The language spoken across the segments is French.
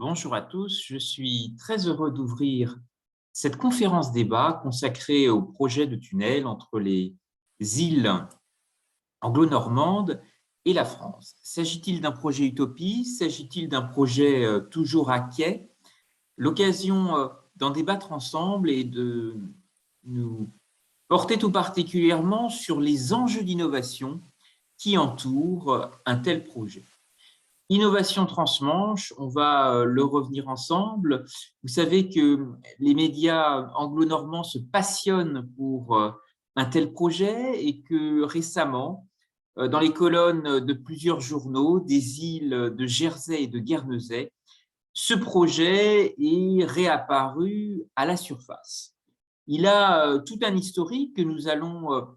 Bonjour à tous, je suis très heureux d'ouvrir cette conférence débat consacrée au projet de tunnel entre les îles anglo-normandes et la France. S'agit-il d'un projet utopie? S'agit-il d'un projet toujours à quai? L'occasion d'en débattre ensemble et de nous porter tout particulièrement sur les enjeux d'innovation qui entourent un tel projet. Innovation transmanche, on va le revenir ensemble. Vous savez que les médias anglo-normands se passionnent pour un tel projet et que récemment, dans les colonnes de plusieurs journaux des îles de Jersey et de Guernesey, ce projet est réapparu à la surface. Il a tout un historique que nous allons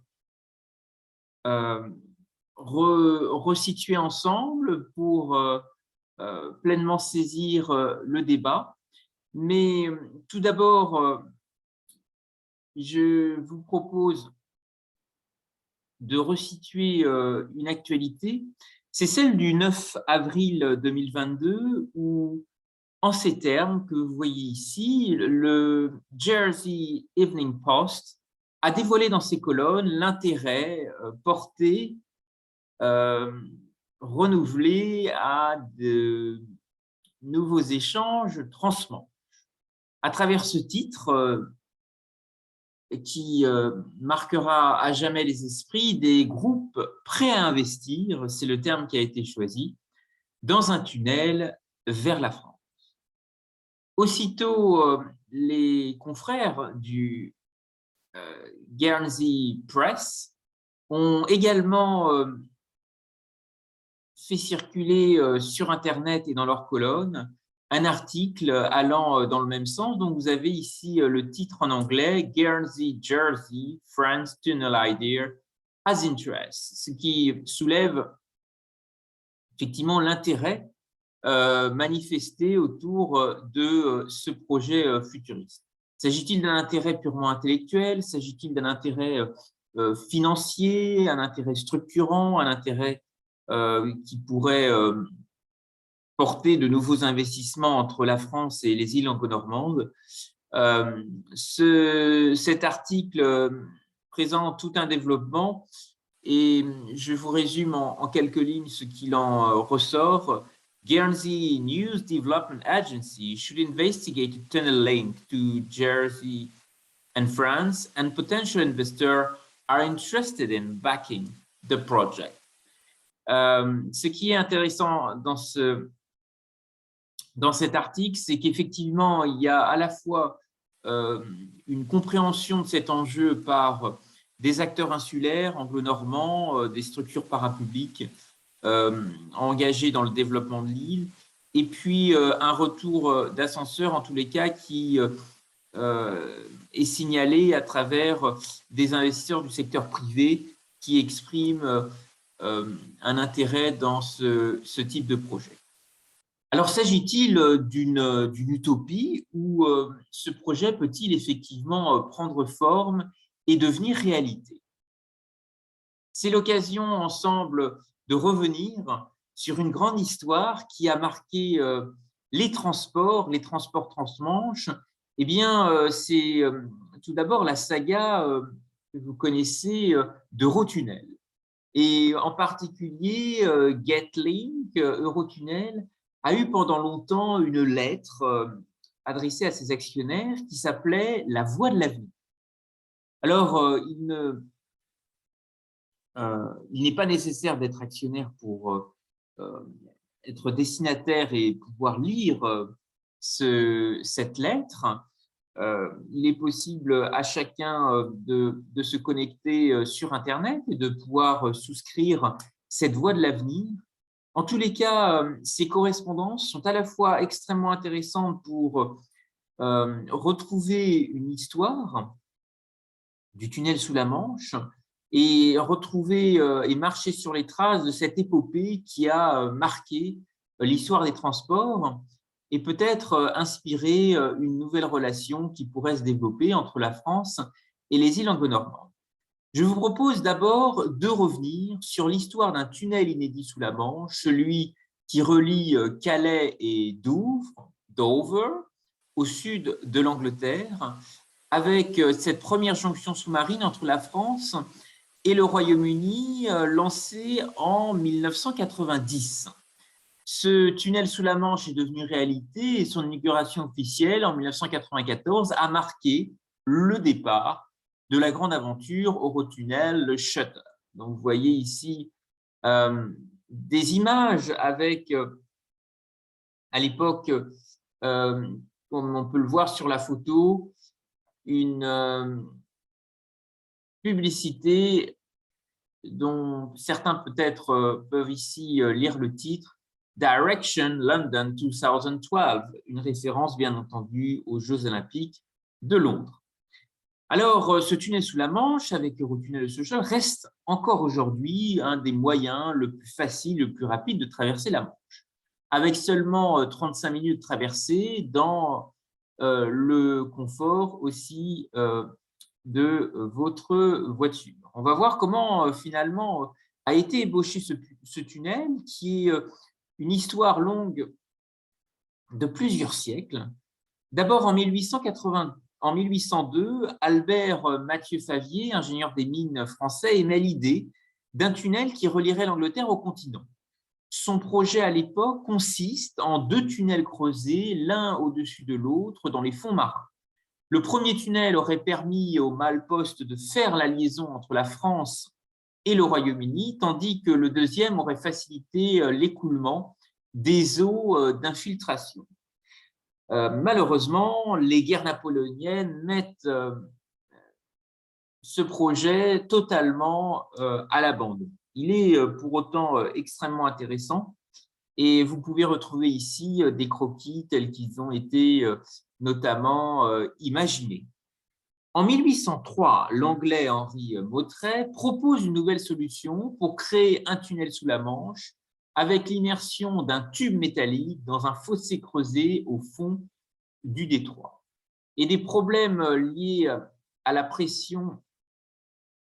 resituer ensemble pour pleinement saisir le débat. Mais tout d'abord, je vous propose de resituer une actualité. C'est celle du 9 avril 2022 où, en ces termes que vous voyez ici, le Jersey Evening Post a dévoilé dans ses colonnes l'intérêt porté renouvelé à de nouveaux échanges transmanche. À travers ce titre qui marquera à jamais les esprits, des groupes prêts à investir, c'est le terme qui a été choisi, dans un tunnel vers la France. Aussitôt, les confrères du Guernsey Press ont également fait circuler sur Internet et dans leurs colonnes un article allant dans le même sens. Donc, vous avez ici le titre en anglais « Guernsey, Jersey, France Tunnel Idea has interest », ce qui soulève effectivement l'intérêt manifesté autour de ce projet futuriste. S'agit-il d'un intérêt purement intellectuel? S'agit-il d'un intérêt financier, un intérêt structurant, un intérêt qui pourrait porter de nouveaux investissements entre la France et les îles anglo-normandes? Cet article présente tout un développement et je vous résume en quelques lignes ce qu'il en ressort. Guernsey News Development Agency should investigate a tunnel link to Jersey and France, and potential investors are interested in backing the project. Ce qui est intéressant dans cet article, c'est qu'effectivement, il y a à la fois une compréhension de cet enjeu par des acteurs insulaires, anglo-normands, des structures parapubliques engagées dans le développement de l'île, et puis un retour d'ascenseur, en tous les cas, qui est signalé à travers des investisseurs du secteur privé qui expriment un intérêt dans ce type de projet. Alors, s'agit-il d'une utopie ou ce projet peut-il effectivement prendre forme et devenir réalité? C'est l'occasion ensemble de revenir sur une grande histoire qui a marqué les transports transmanche. Eh bien, c'est tout d'abord la saga que vous connaissez d'Eurotunnel. Et en particulier, Getlink, Eurotunnel, a eu pendant longtemps une lettre adressée à ses actionnaires qui s'appelait « La voie de l'avenir ». Alors, il n'est pas nécessaire d'être actionnaire pour être destinataire et pouvoir lire cette lettre. Il est possible à chacun de se connecter sur Internet et de pouvoir souscrire cette voie de l'avenir. En tous les cas, ces correspondances sont à la fois extrêmement intéressantes pour retrouver une histoire du tunnel sous la Manche et retrouver et marcher sur les traces de cette épopée qui a marqué l'histoire des transports et peut-être inspirer une nouvelle relation qui pourrait se développer entre la France et les îles anglo-normandes. Je vous propose d'abord de revenir sur l'histoire d'un tunnel inédit sous la Manche, celui qui relie Calais et Douvres, Dover, au sud de l'Angleterre, avec cette première jonction sous-marine entre la France et le Royaume-Uni lancée en 1990. Ce tunnel sous la Manche est devenu réalité et son inauguration officielle en 1994 a marqué le départ de la grande aventure Eurotunnel, le Shutter. Donc, vous voyez ici des images avec, à l'époque, comme on peut le voir sur la photo, une publicité dont certains peut-être peuvent ici lire le titre, Direction London 2012, une référence bien entendu aux Jeux Olympiques de Londres. Alors, ce tunnel sous la Manche avec Eurotunnel de Seychelles reste encore aujourd'hui un des moyens le plus facile, le plus rapide de traverser la Manche. Avec seulement 35 minutes de traversée dans le confort aussi de votre voiture. On va voir comment finalement a été ébauché ce tunnel qui est une histoire longue de plusieurs siècles. D'abord en 1802, Albert Mathieu Favier, ingénieur des mines français, émet l'idée d'un tunnel qui relierait l'Angleterre au continent. Son projet à l'époque consiste en 2 tunnels creusés l'un au-dessus de l'autre dans les fonds marins. Le premier tunnel aurait permis aux malle-poste de faire la liaison entre la France et le Royaume-Uni, tandis que le deuxième aurait facilité l'écoulement des eaux d'infiltration. Malheureusement, les guerres napoléoniennes mettent ce projet totalement à l'abandon. Il est pour autant extrêmement intéressant et vous pouvez retrouver ici des croquis tels qu'ils ont été notamment imaginés. En 1803, l'Anglais Henri Motret propose une nouvelle solution pour créer un tunnel sous la Manche avec l'immersion d'un tube métallique dans un fossé creusé au fond du détroit. Et des problèmes liés à la pression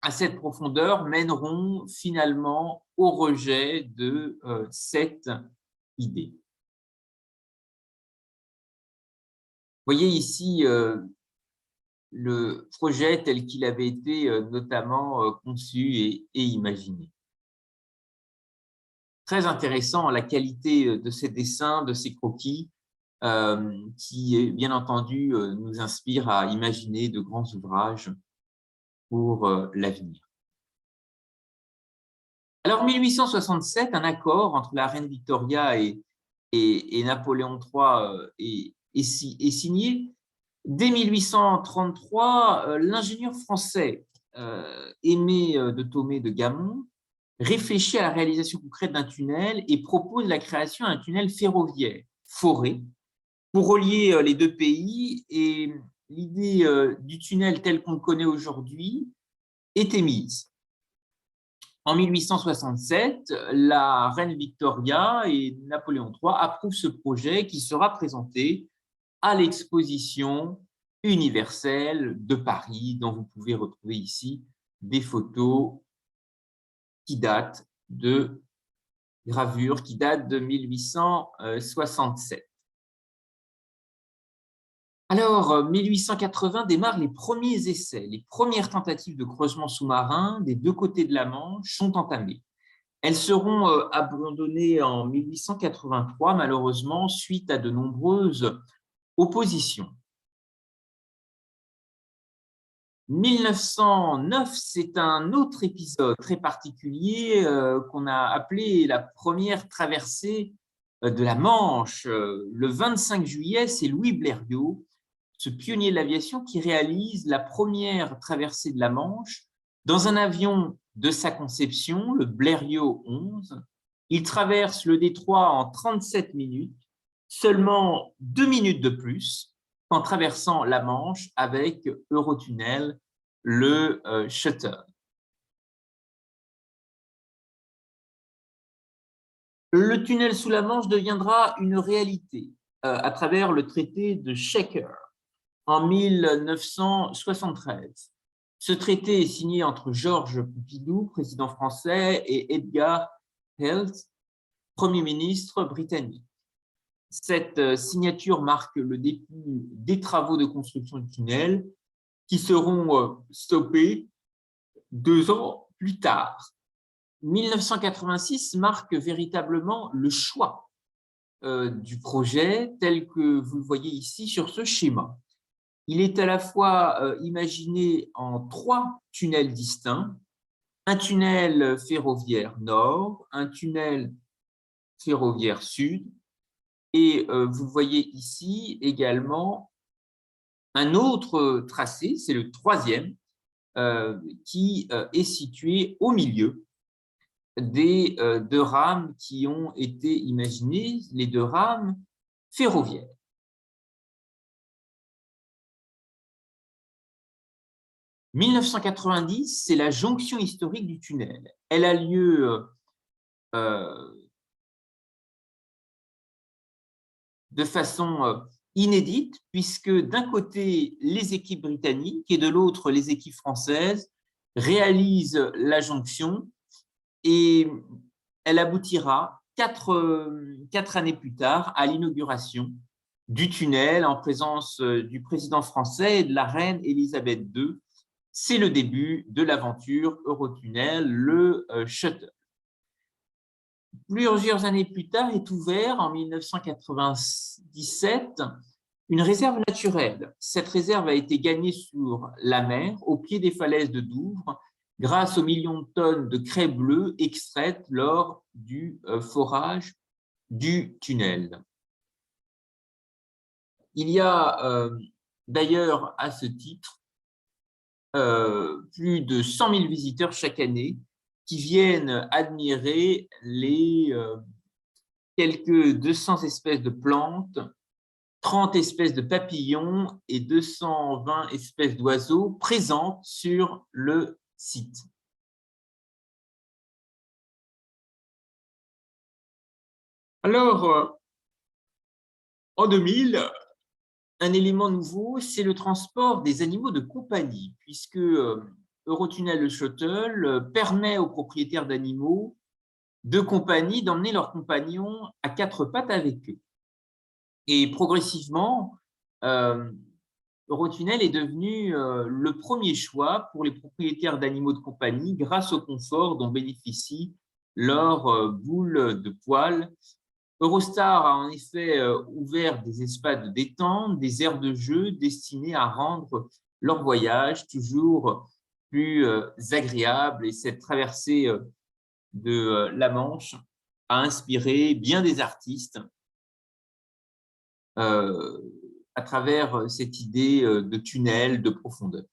à cette profondeur mèneront finalement au rejet de cette idée. Vous voyez ici le projet tel qu'il avait été notamment conçu et imaginé. Très intéressant la qualité de ces dessins, de ces croquis, qui bien entendu nous inspire à imaginer de grands ouvrages pour l'avenir. Alors, en 1867, un accord entre la reine Victoria et Napoléon III est signé. Dès 1833, l'ingénieur français Aimé de Thomé de Gamon réfléchit à la réalisation concrète d'un tunnel et propose la création d'un tunnel ferroviaire, Forêt, pour relier les deux pays. Et l'idée du tunnel tel qu'on le connaît aujourd'hui est émise. En 1867, la reine Victoria et Napoléon III approuvent ce projet qui sera présenté à l'exposition universelle de Paris, dont vous pouvez retrouver ici des photos qui datent de gravures qui datent de 1867. Alors, 1880 démarrent les premiers essais, les premières tentatives de creusement sous-marin des deux côtés de la Manche sont entamées. Elles seront abandonnées en 1883, malheureusement, suite à de nombreuses oppositions. 1909, c'est un autre épisode très particulier qu'on a appelé la première traversée de la Manche. Le 25 juillet, c'est Louis Blériot, ce pionnier de l'aviation, qui réalise la première traversée de la Manche dans un avion de sa conception, le Blériot 11. Il traverse le détroit en 37 minutes, seulement 2 minutes de plus qu'en traversant la Manche avec Eurotunnel, le Shutter. Le tunnel sous la Manche deviendra une réalité à travers le traité de Shaker en 1973. Ce traité est signé entre Georges Pompidou, président français, et Edgar Heath, Premier ministre britannique. Cette signature marque le début des travaux de construction du tunnel qui seront stoppés 2 ans plus tard. 1986 marque véritablement le choix du projet tel que vous le voyez ici sur ce schéma. Il est à la fois imaginé en 3 tunnels distincts, un tunnel ferroviaire nord, un tunnel ferroviaire sud, et vous voyez ici également un autre tracé, c'est le 3e, qui est situé au milieu des 2 rames qui ont été imaginées, les 2 rames ferroviaires. « 1990, c'est la jonction historique du tunnel. Elle a lieu de façon inédite, puisque d'un côté, les équipes britanniques et de l'autre, les équipes françaises réalisent la jonction et elle aboutira 4 années plus tard à l'inauguration du tunnel en présence du président français et de la reine Elisabeth II. C'est le début de l'aventure Eurotunnel, le Shuttle. Plusieurs années plus tard est ouvert, en 1997, une réserve naturelle. Cette réserve a été gagnée sur la mer, au pied des falaises de Douvres, grâce aux millions de tonnes de craie bleue extraites lors du forage du tunnel. Il y a d'ailleurs à ce titre plus de 100 000 visiteurs chaque année qui viennent admirer les quelques 200 espèces de plantes, 30 espèces de papillons et 220 espèces d'oiseaux présentes sur le site. Alors, en 2000, un élément nouveau, c'est le transport des animaux de compagnie, puisque Eurotunnel le Shuttle permet aux propriétaires d'animaux de compagnie d'emmener leurs compagnons à 4 pattes avec eux. Et progressivement, Eurotunnel est devenu le premier choix pour les propriétaires d'animaux de compagnie grâce au confort dont bénéficient leurs boules de poils. Eurostar a en effet ouvert des espaces de détente, des aires de jeu destinés à rendre leur voyage toujours plus agréable. Et cette traversée de la Manche a inspiré bien des artistes à travers cette idée de tunnel, de profondeur.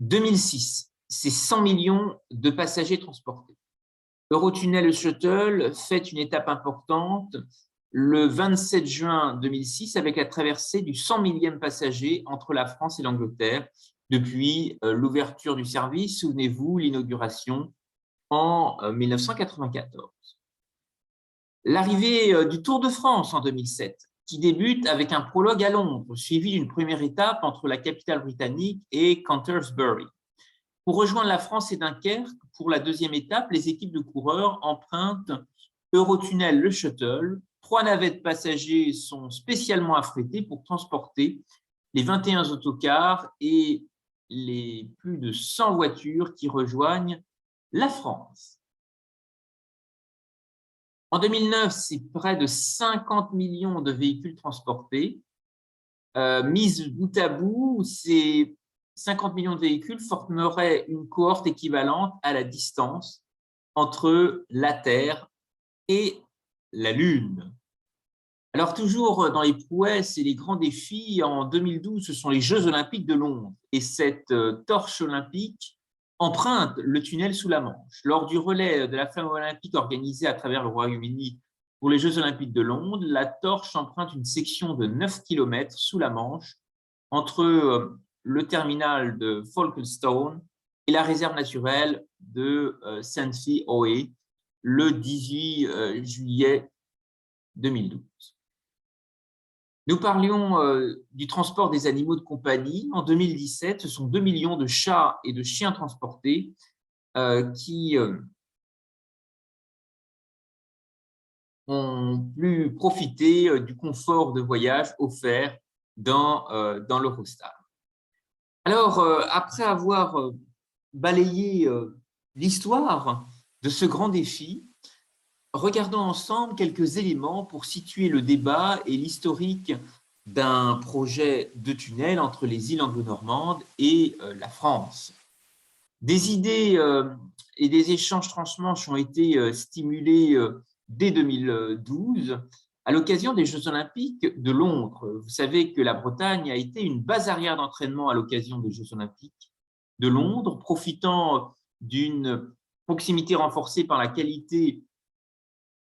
2006, c'est 100 millions de passagers transportés. Eurotunnel Shuttle fait une étape importante le 27 juin 2006 avec la traversée du 100 millième passager entre la France et l'Angleterre depuis l'ouverture du service, souvenez-vous, l'inauguration en 1994. L'arrivée du Tour de France en 2007, qui débute avec un prologue à Londres, suivi d'une première étape entre la capitale britannique et Canterbury. Pour rejoindre la France et Dunkerque, pour la 2e étape, les équipes de coureurs empruntent Eurotunnel le Shuttle. 3 navettes passagers sont spécialement affrétées pour transporter les 21 autocars et les plus de 100 voitures qui rejoignent la France. En 2009, c'est près de 50 millions de véhicules transportés. Mis bout à bout, ces 50 millions de véhicules formeraient une cohorte équivalente à la distance entre la Terre et la Lune. Alors, toujours dans les prouesses et les grands défis, en 2012, ce sont les Jeux olympiques de Londres. Et cette torche olympique emprunte le tunnel sous la Manche. Lors du relais de la flamme olympique organisé à travers le Royaume-Uni pour les Jeux olympiques de Londres, la torche emprunte une section de 9 km sous la Manche entre le terminal de Folkestone et la réserve naturelle de Sanfi Oe le 18 juillet 2012. Nous parlions du transport des animaux de compagnie. En 2017, ce sont 2 millions de chats et de chiens transportés qui ont pu profiter du confort de voyage offert dans l'Eurostar. Alors, après avoir balayé l'histoire de ce grand défi, regardons ensemble quelques éléments pour situer le débat et l'historique d'un projet de tunnel entre les îles anglo-normandes et la France. Des idées et des échanges transmanche ont été stimulés dès 2012 à l'occasion des Jeux Olympiques de Londres. Vous savez que la Bretagne a été une base arrière d'entraînement à l'occasion des Jeux Olympiques de Londres, profitant d'une proximité renforcée par la qualité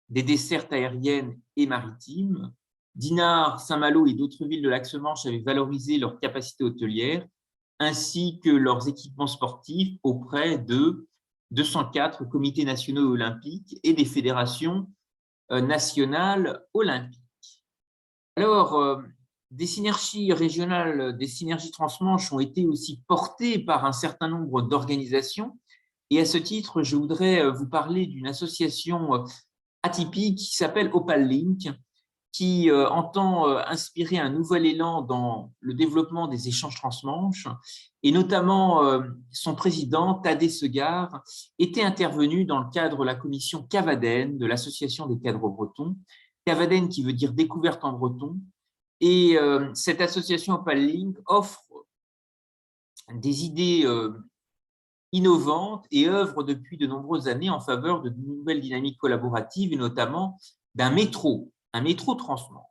des dessertes aériennes et maritimes. Dinard, Saint-Malo et d'autres villes de l'Axe-Manche avaient valorisé leurs capacités hôtelières ainsi que leurs équipements sportifs auprès de 204 comités nationaux olympiques et des fédérations nationales olympiques. Alors, des synergies régionales, des synergies transmanche ont été aussi portées par un certain nombre d'organisations. Et à ce titre, je voudrais vous parler d'une association atypique qui s'appelle Opal Link, qui entend inspirer un nouvel élan dans le développement des échanges transmanche, et notamment son président, Tadej Segar, était intervenu dans le cadre de la commission Cavaden de l'Association des cadres bretons, Cavaden qui veut dire découverte en breton, et cette association Opal Link offre des idées innovantes et œuvre depuis de nombreuses années en faveur de nouvelles dynamiques collaboratives et notamment d'un métro, un métro transmanche.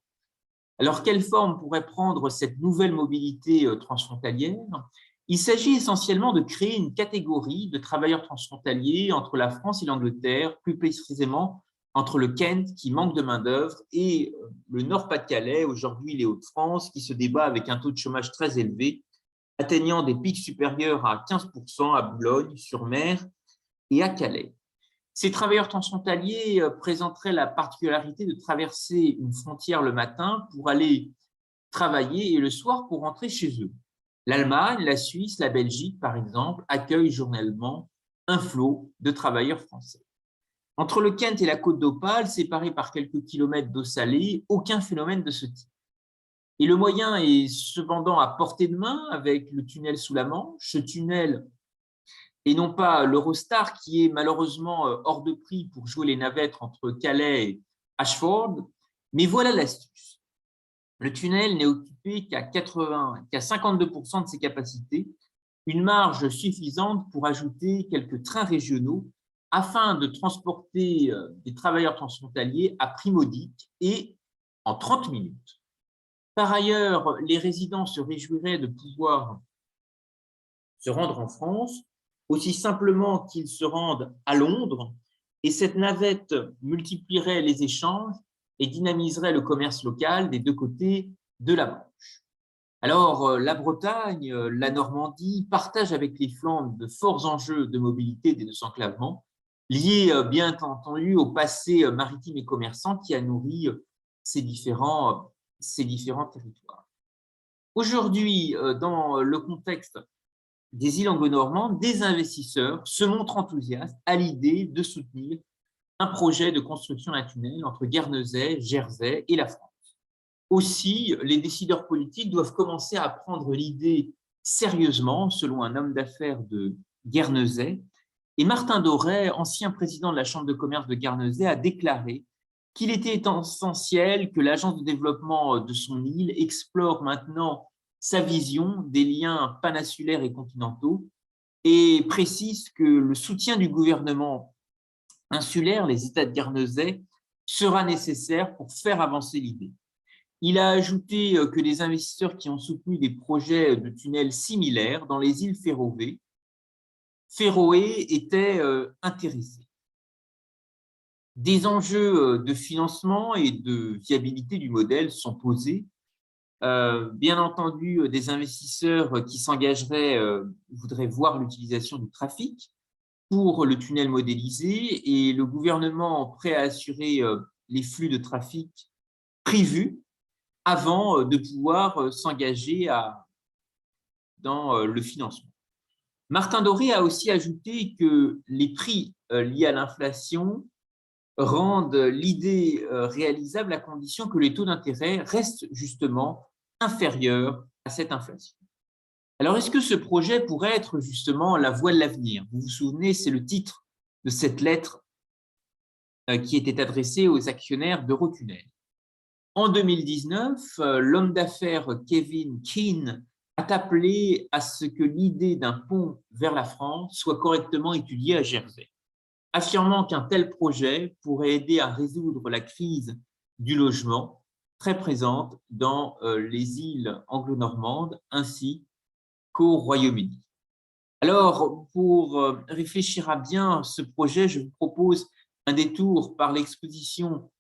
Alors, quelle forme pourrait prendre cette nouvelle mobilité transfrontalière? Il s'agit essentiellement de créer une catégorie de travailleurs transfrontaliers entre la France et l'Angleterre, plus précisément entre le Kent, qui manque de main-d'œuvre, et le Nord-Pas-de-Calais, aujourd'hui les Hauts-de-France, qui se débat avec un taux de chômage très élevé, atteignant des pics supérieurs à 15% à Boulogne-sur-Mer et à Calais. Ces travailleurs transfrontaliers présenteraient la particularité de traverser une frontière le matin pour aller travailler et le soir pour rentrer chez eux. L'Allemagne, la Suisse, la Belgique, par exemple, accueillent journellement un flot de travailleurs français. Entre le Kent et la côte d'Opale, séparés par quelques kilomètres d'eau salée, aucun phénomène de ce type. Et le moyen est cependant à portée de main avec le tunnel sous la Manche. Ce tunnel, et non pas l'Eurostar qui est malheureusement hors de prix pour jouer les navettes entre Calais et Ashford. Mais voilà l'astuce. Le tunnel n'est occupé qu'à 52% de ses capacités, une marge suffisante pour ajouter quelques trains régionaux afin de transporter des travailleurs transfrontaliers à prix modique et en 30 minutes. Par ailleurs, les résidents se réjouiraient de pouvoir se rendre en France aussi simplement qu'ils se rendent à Londres, et cette navette multiplierait les échanges et dynamiserait le commerce local des deux côtés de la Manche. Alors, la Bretagne, la Normandie partagent avec les Flandres de forts enjeux de mobilité des désenclavements, liés bien entendu au passé maritime et commerçant qui a nourri ces différents territoires. Aujourd'hui, dans le contexte des îles anglo-normandes, des investisseurs se montrent enthousiastes à l'idée de soutenir un projet de construction d'un tunnel entre Guernesey, Jersey et la France. Aussi, les décideurs politiques doivent commencer à prendre l'idée sérieusement, selon un homme d'affaires de Guernesey. Et Martin Doré, ancien président de la Chambre de commerce de Guernesey, a déclaré qu'il était essentiel que l'agence de développement de son île explore maintenant sa vision des liens peninsulaires et continentaux et précise que le soutien du gouvernement insulaire, les États de Guernesey, sera nécessaire pour faire avancer l'idée. Il a ajouté que les investisseurs qui ont soutenu des projets de tunnels similaires dans les îles Féroé étaient intéressés. Des enjeux de financement et de viabilité du modèle sont posés. Bien entendu, des investisseurs qui s'engageraient voudraient voir l'utilisation du trafic pour le tunnel modélisé et le gouvernement prêt à assurer les flux de trafic prévus avant de pouvoir s'engager dans le financement. Martin Doré a aussi ajouté que les prix liés à l'inflation rendent l'idée réalisable à condition que les taux d'intérêt restent justement inférieurs à cette inflation. Alors, est-ce que ce projet pourrait être justement la voie de l'avenir? Vous vous souvenez, c'est le titre de cette lettre qui était adressée aux actionnaires d'Eurotunnel. En 2019, l'homme d'affaires Kevin Keane a appelé à ce que l'idée d'un pont vers la France soit correctement étudiée à Jersey, affirmant qu'un tel projet pourrait aider à résoudre la crise du logement très présente dans les îles anglo-normandes ainsi qu'au Royaume-Uni. Alors, pour réfléchir à bien ce projet, je vous propose un détour par l'exposition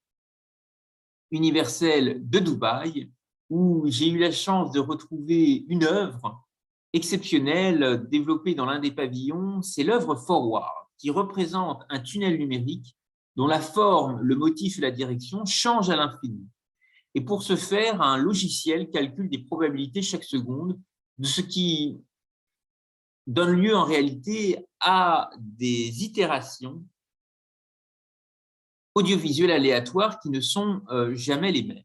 universelle de Dubaï, où j'ai eu la chance de retrouver une œuvre exceptionnelle développée dans l'un des pavillons. C'est l'œuvre Forward, qui représente un tunnel numérique dont la forme, le motif et la direction changent à l'infini. Et pour ce faire, un logiciel calcule des probabilités chaque seconde de ce qui donne lieu en réalité à des itérations audiovisuelles aléatoires qui ne sont jamais les mêmes.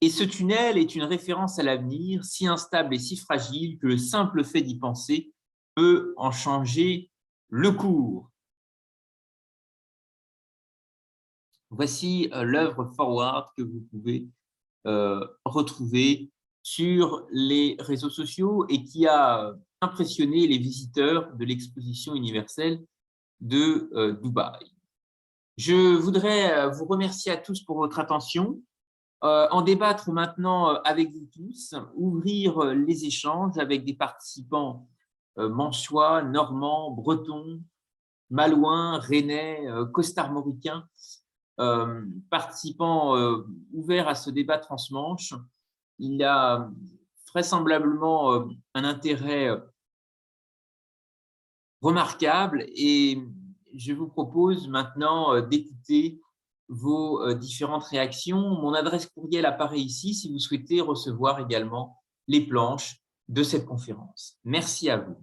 Et ce tunnel est une référence à l'avenir, si instable et si fragile que le simple fait d'y penser peut en changer le cours. Voici l'œuvre Forward que vous pouvez retrouver sur les réseaux sociaux et qui a impressionné les visiteurs de l'exposition universelle de Dubaï. Je voudrais vous remercier à tous pour votre attention, en débattre maintenant avec vous tous, ouvrir les échanges avec des participants manchois, normands, bretons, malouins, rennais, costarmoricains, participants ouverts à ce débat transmanche. Il y a vraisemblablement un intérêt remarquable et je vous propose maintenant d'écouter vos différentes réactions. Mon adresse courriel apparaît ici si vous souhaitez recevoir également les planches de cette conférence. Merci à vous.